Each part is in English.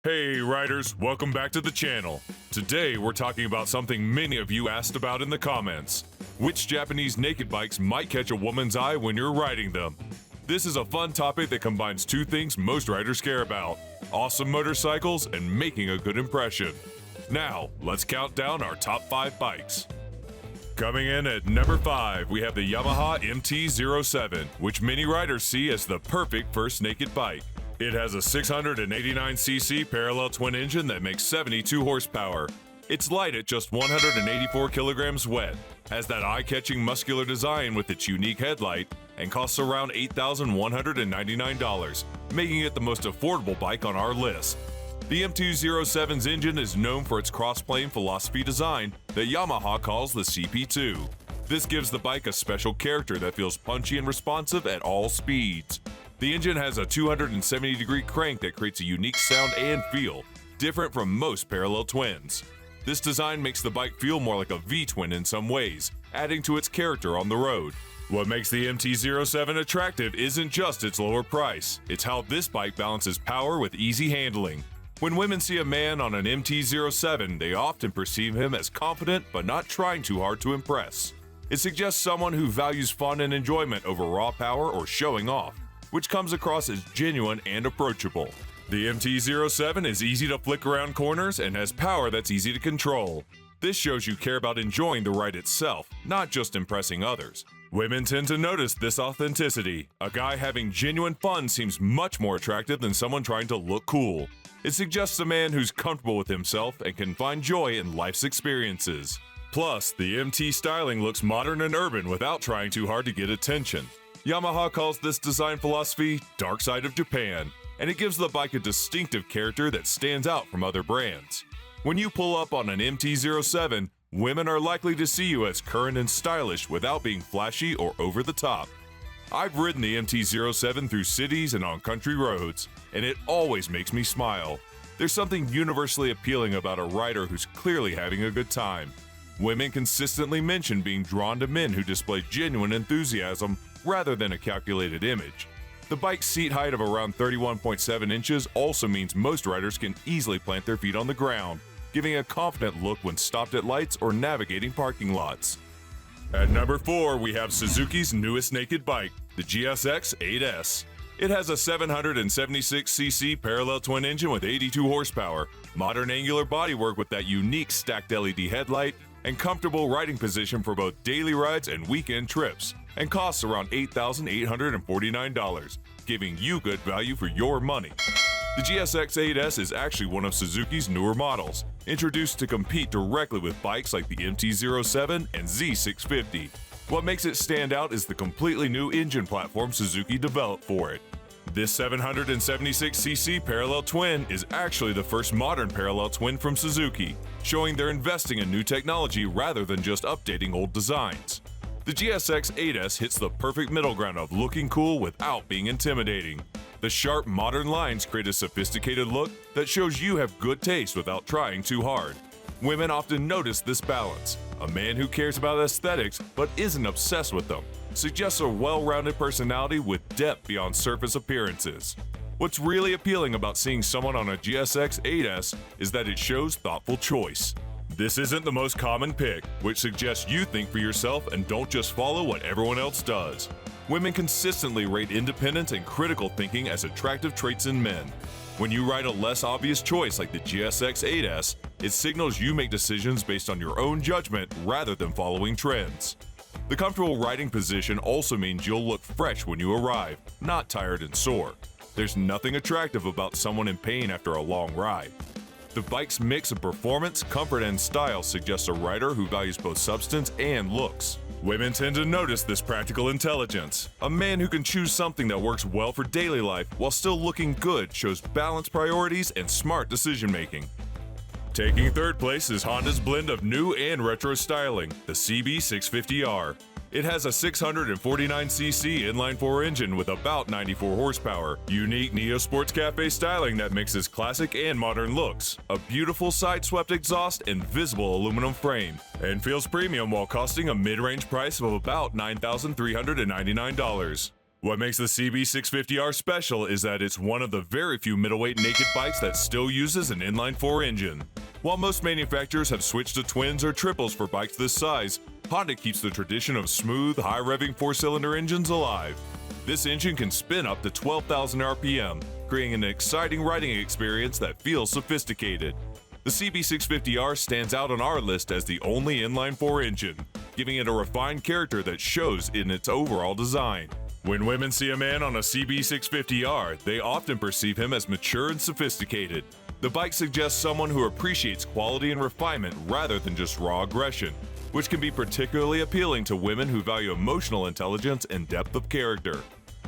Hey riders, welcome back to the channel. Today we're talking about something many of you asked about in the comments. Which Japanese naked bikes might catch a woman's eye when you're riding them? This is a fun topic that combines two things most riders care about: awesome motorcycles and making a good impression. Now, let's count down our top 5 bikes. Coming in at number 5, we have the Yamaha MT-07, which many riders see as the perfect first naked bike. It has a 689cc parallel twin engine that makes 72 horsepower. It's light at just 184 kilograms wet, has that eye-catching muscular design with its unique headlight, and costs around $8,199, making it the most affordable bike on our list. The MT-07's engine is known for its cross-plane philosophy design that Yamaha calls the CP2. This gives the bike a special character that feels punchy and responsive at all speeds. The engine has a 270-degree crank that creates a unique sound and feel, different from most parallel twins. This design makes the bike feel more like a V-twin in some ways, adding to its character on the road. What makes the MT-07 attractive isn't just its lower price, it's how this bike balances power with easy handling. When women see a man on an MT-07, they often perceive him as confident but not trying too hard to impress. It suggests someone who values fun and enjoyment over raw power or showing off, which comes across as genuine and approachable. The MT-07 is easy to flick around corners and has power that's easy to control. This shows you care about enjoying the ride itself, not just impressing others. Women tend to notice this authenticity. A guy having genuine fun seems much more attractive than someone trying to look cool. It suggests a man who's comfortable with himself and can find joy in life's experiences. Plus, the MT styling looks modern and urban without trying too hard to get attention. Yamaha calls this design philosophy Dark Side of Japan, and it gives the bike a distinctive character that stands out from other brands. When you pull up on an MT-07, women are likely to see you as current and stylish without being flashy or over the top. I've ridden the MT-07 through cities and on country roads, and it always makes me smile. There's something universally appealing about a rider who's clearly having a good time. Women consistently mention being drawn to men who display genuine enthusiasm rather than a calculated image. The bike's seat height of around 31.7 inches also means most riders can easily plant their feet on the ground, giving a confident look when stopped at lights or navigating parking lots. At number 4, we have Suzuki's newest naked bike, the GSX-8S. It has a 776cc parallel twin engine with 82 horsepower, modern angular bodywork with that unique stacked LED headlight, and comfortable riding position for both daily rides and weekend trips, and costs around $8,849, giving you good value for your money. The GSX-8S is actually one of Suzuki's newer models, introduced to compete directly with bikes like the MT-07 and Z650. What makes it stand out is the completely new engine platform Suzuki developed for it. This 776cc parallel twin is actually the first modern parallel twin from Suzuki, showing they're investing in new technology rather than just updating old designs. The GSX-8S hits the perfect middle ground of looking cool without being intimidating. The sharp, modern lines create a sophisticated look that shows you have good taste without trying too hard. Women often notice this balance. A man who cares about aesthetics but isn't obsessed with them suggests a well-rounded personality with depth beyond surface appearances. What's really appealing about seeing someone on a GSX-8S is that it shows thoughtful choice. This isn't the most common pick, which suggests you think for yourself and don't just follow what everyone else does. Women consistently rate independence and critical thinking as attractive traits in men. When you ride a less obvious choice like the GSX-8S, it signals you make decisions based on your own judgment rather than following trends. The comfortable riding position also means you'll look fresh when you arrive, not tired and sore. There's nothing attractive about someone in pain after a long ride. The bike's mix of performance, comfort, and style suggests a rider who values both substance and looks. Women tend to notice this practical intelligence. A man who can choose something that works well for daily life while still looking good shows balanced priorities and smart decision-making. Taking third place is Honda's blend of new and retro styling, the CB650 R. It has a 649cc inline-4 engine with about 94 horsepower, unique Neo Sports Cafe styling that mixes classic and modern looks, a beautiful side-swept exhaust and visible aluminum frame, and feels premium while costing a mid-range price of about $9,399. What makes the CB650 R special is that it's one of the very few middleweight naked bikes that still uses an inline-4 engine. While most manufacturers have switched to twins or triples for bikes this size, Honda keeps the tradition of smooth, high-revving 4-cylinder engines alive. This engine can spin up to 12,000 RPM, creating an exciting riding experience that feels sophisticated. The CB650R stands out on our list as the only inline-4 engine, giving it a refined character that shows in its overall design. When women see a man on a CB650R, they often perceive him as mature and sophisticated. The bike suggests someone who appreciates quality and refinement rather than just raw aggression, which can be particularly appealing to women who value emotional intelligence and depth of character.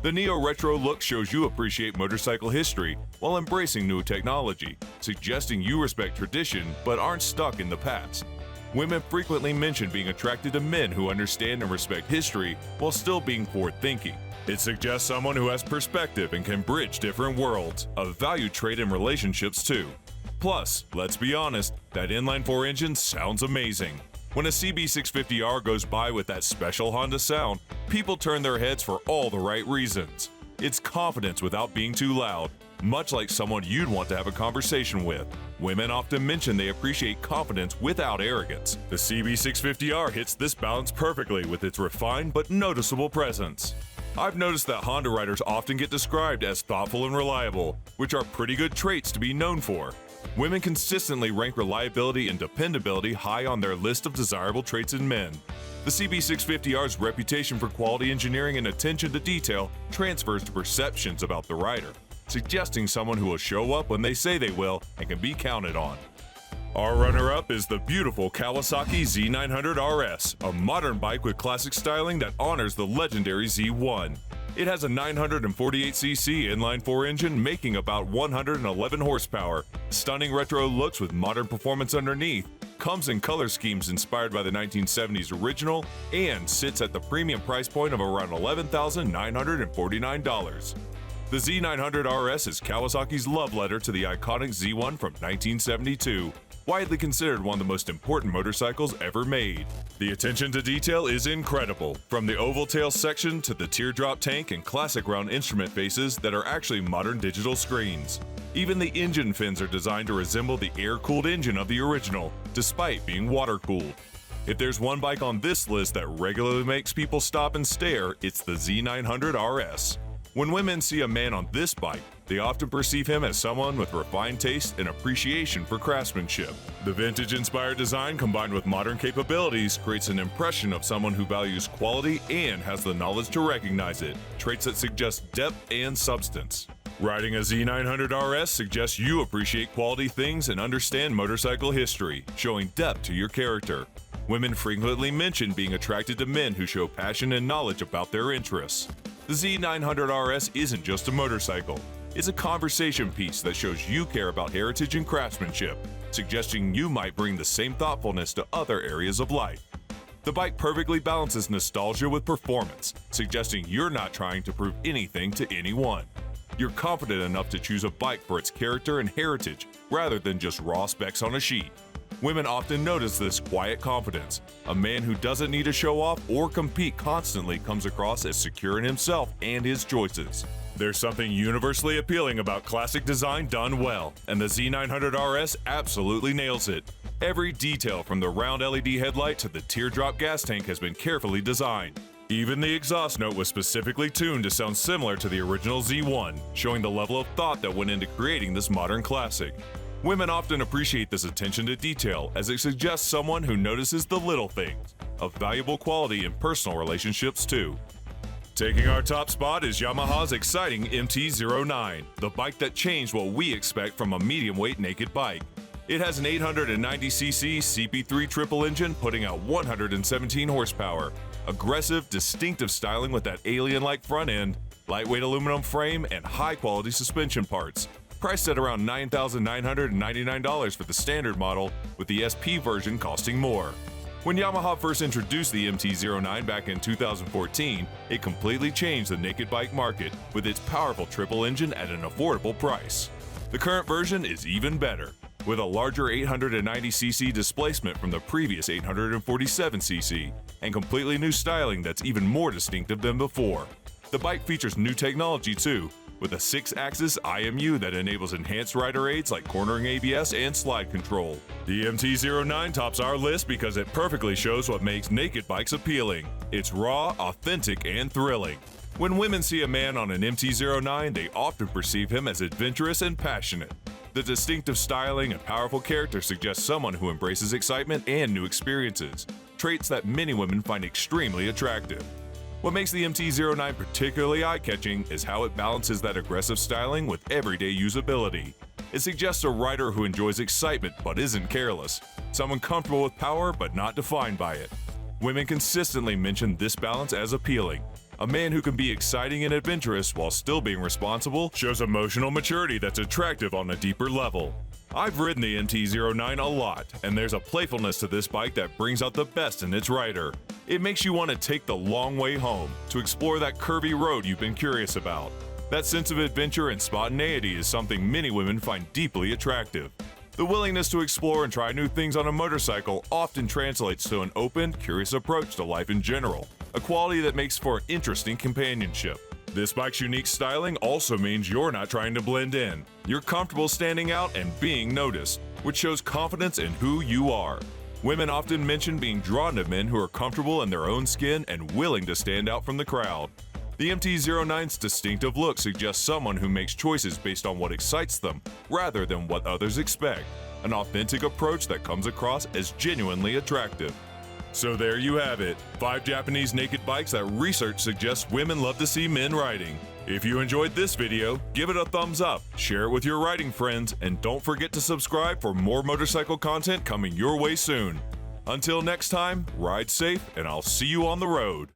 The neo-retro look shows you appreciate motorcycle history while embracing new technology, suggesting you respect tradition but aren't stuck in the past. Women frequently mention being attracted to men who understand and respect history while still being forward-thinking. It suggests someone who has perspective and can bridge different worlds, a valued trait in relationships too. Plus, let's be honest, that inline-4 engine sounds amazing. When a CB650R goes by with that special Honda sound, people turn their heads for all the right reasons. It's confidence without being too loud, much like someone you'd want to have a conversation with. Women often mention they appreciate confidence without arrogance. The CB650R hits this balance perfectly with its refined but noticeable presence. I've noticed that Honda riders often get described as thoughtful and reliable, which are pretty good traits to be known for. Women consistently rank reliability and dependability high on their list of desirable traits in men. The CB650R's reputation for quality engineering and attention to detail transfers to perceptions about the rider, suggesting someone who will show up when they say they will and can be counted on. Our runner-up is the beautiful Kawasaki Z900 RS, a modern bike with classic styling that honors the legendary Z1. It has a 948cc inline-4 engine making about 111 horsepower, stunning retro looks with modern performance underneath, comes in color schemes inspired by the 1970s original, and sits at the premium price point of around $11,949. The Z900 RS is Kawasaki's love letter to the iconic Z1 from 1972, widely considered one of the most important motorcycles ever made. The attention to detail is incredible, from the oval tail section to the teardrop tank and classic round instrument faces that are actually modern digital screens. Even the engine fins are designed to resemble the air-cooled engine of the original, despite being water-cooled. If there's one bike on this list that regularly makes people stop and stare, it's the Z900 RS. When women see a man on this bike, they often perceive him as someone with refined taste and appreciation for craftsmanship. The vintage-inspired design combined with modern capabilities creates an impression of someone who values quality and has the knowledge to recognize it, traits that suggest depth and substance. Riding a Z900 RS suggests you appreciate quality things and understand motorcycle history, showing depth to your character. Women frequently mention being attracted to men who show passion and knowledge about their interests. The Z900 RS isn't just a motorcycle. It's a conversation piece that shows you care about heritage and craftsmanship, suggesting you might bring the same thoughtfulness to other areas of life. The bike perfectly balances nostalgia with performance, suggesting you're not trying to prove anything to anyone. You're confident enough to choose a bike for its character and heritage, rather than just raw specs on a sheet. Women often notice this quiet confidence. A man who doesn't need to show off or compete constantly comes across as secure in himself and his choices. There's something universally appealing about classic design done well, and the Z900 RS absolutely nails it. Every detail from the round LED headlight to the teardrop gas tank has been carefully designed. Even the exhaust note was specifically tuned to sound similar to the original Z1, showing the level of thought that went into creating this modern classic. Women often appreciate this attention to detail as it suggests someone who notices the little things, of valuable quality in personal relationships too. Taking our top spot is Yamaha's exciting MT-09, the bike that changed what we expect from a medium-weight naked bike. It has an 890cc CP3 triple engine putting out 117 horsepower, aggressive, distinctive styling with that alien-like front end, lightweight aluminum frame, and high-quality suspension parts. Priced at around $9,999 for the standard model, with the SP version costing more. When Yamaha first introduced the MT-09 back in 2014, it completely changed the naked bike market with its powerful triple engine at an affordable price. The current version is even better, with a larger 890cc displacement from the previous 847cc, and completely new styling that's even more distinctive than before. The bike features new technology too, with a 6-axis IMU that enables enhanced rider aids like cornering ABS and slide control. The MT-09 tops our list because it perfectly shows what makes naked bikes appealing. It's raw, authentic, and thrilling. When women see a man on an MT-09, they often perceive him as adventurous and passionate. The distinctive styling and powerful character suggest someone who embraces excitement and new experiences, traits that many women find extremely attractive. What makes the MT-09 particularly eye-catching is how it balances that aggressive styling with everyday usability. It suggests a rider who enjoys excitement but isn't careless, someone comfortable with power but not defined by it. Women consistently mention this balance as appealing. A man who can be exciting and adventurous while still being responsible shows emotional maturity that's attractive on a deeper level. I've ridden the MT-09 a lot, and there's a playfulness to this bike that brings out the best in its rider. It makes you want to take the long way home, to explore that curvy road you've been curious about. That sense of adventure and spontaneity is something many women find deeply attractive. The willingness to explore and try new things on a motorcycle often translates to an open, curious approach to life in general, a quality that makes for interesting companionship. This bike's unique styling also means you're not trying to blend in. You're comfortable standing out and being noticed, which shows confidence in who you are. Women often mention being drawn to men who are comfortable in their own skin and willing to stand out from the crowd. The MT-09's distinctive look suggests someone who makes choices based on what excites them rather than what others expect, an authentic approach that comes across as genuinely attractive. So there you have it, 5 Japanese naked bikes that research suggests women love to see men riding. If you enjoyed this video, give it a thumbs up, share it with your riding friends, and don't forget to subscribe for more motorcycle content coming your way soon. Until next time, ride safe, and I'll see you on the road.